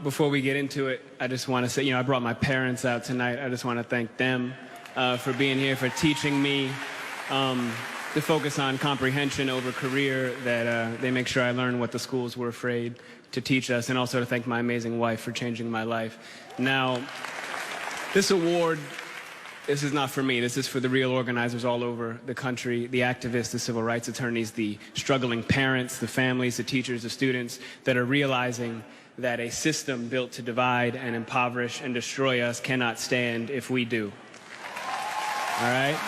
Before we get into it, I just want to say, I brought my parents out tonight. I just want to thank them for being here, for teaching me to focus on comprehension over career, that they make sure I learn what the schools were afraid to teach us, and also to thank my amazing wife for changing my life. Now, this award, this is not for me. This is for the real organizers all over the country, the activists, the civil rights attorneys, the struggling parents, the families, the teachers, the students that are realizing that a system built to divide and impoverish and destroy us cannot stand if we do. All right?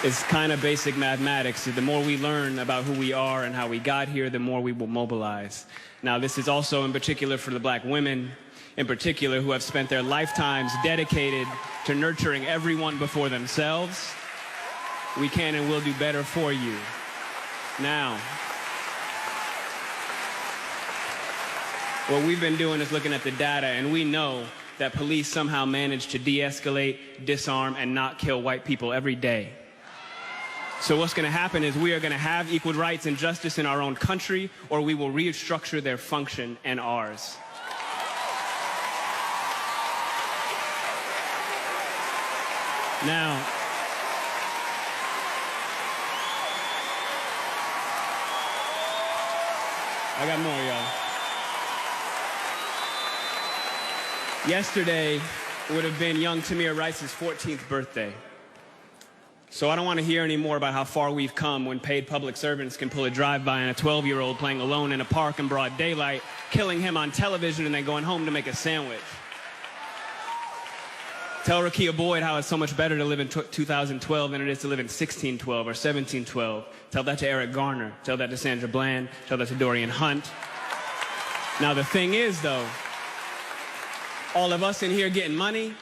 It's kind of basic mathematics. The more we learn about who we are and how we got here, the more we will mobilize. Now, this is also in particular for the black women, in particular, who have spent their lifetimes dedicated to nurturing everyone before themselves. We can and will do better for you. Now, what we've been doing is looking at the data, and we know that police somehow manage to de-escalate, disarm, and not kill white people every day. So what's going to happen is we are going to have equal rights and justice in our own country, or we will restructure their function and ours. Now, I got more, y'all. Yesterday would have been young Tamir Rice's 14th birthday. So I don't want to hear any more about how far we've come when paid public servants can pull a drive-by on a 12-year-old playing alone in a park in broad daylight, killing him on television, and then going home to make a sandwich. Tell Rakia Boyd how it's so much better to live in 2012 than it is to live in 1612 or 1712. Tell that to Eric Garner. Tell that to Sandra Bland. Tell that to Dorian Hunt. Now, the thing is, though, all of us in here getting money,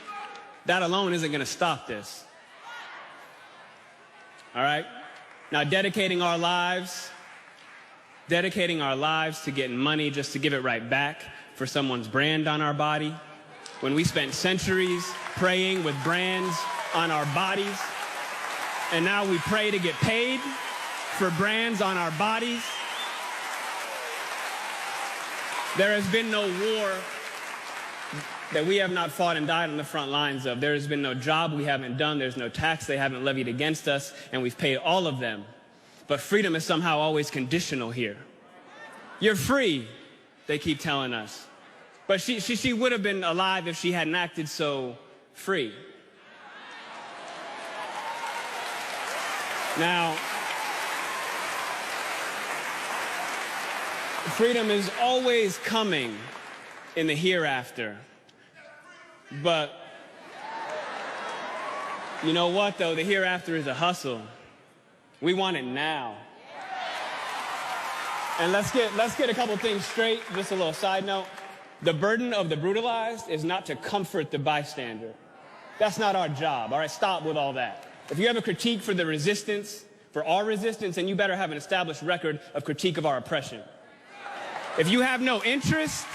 that alone isn't going to stop this. All right? Now, dedicating our lives to getting money just to give it right back for someone's brand on our body, when we spent centuries praying with brands on our bodies, and now we pray to get paid for brands on our bodies. There has been no war that we have not fought and died on the front lines of. There has been no job we haven't done. There's no tax they haven't levied against us, and we've paid all of them. But freedom is somehow always conditional here. You're free, they keep telling us. But she would have been alive if she hadn't acted so free. Now, freedom is always coming in the hereafter. But you know what, though? The hereafter is a hustle. We want it now. And let's get a couple things straight. Just a little side note. The burden of the brutalized is not to comfort the bystander. That's not our job. All right, stop with all that. If you have a critique for the resistance, for our resistance, then you better have an established record of critique of our oppression. If you have no interest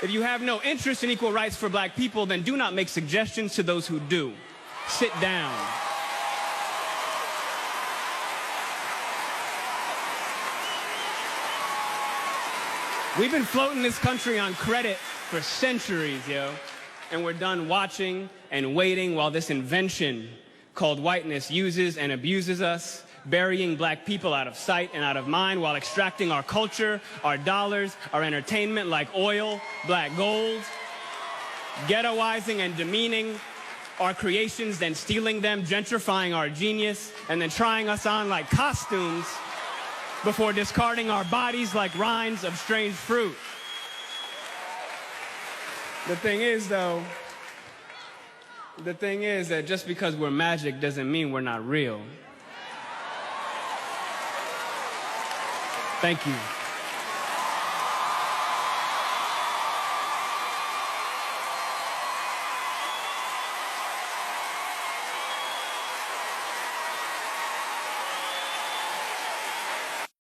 in equal rights for black people, then do not make suggestions to those who do. Sit down. We've been floating this country on credit for centuries, yo. And we're done watching and waiting while this invention called whiteness uses and abuses us, burying black people out of sight and out of mind while extracting our culture, our dollars, our entertainment like oil, black gold, ghettoizing and demeaning our creations, then stealing them, gentrifying our genius, and then trying us on like costumes before discarding our bodies like rinds of strange fruit. The thing is that just because we're magic doesn't mean we're not real. Thank you.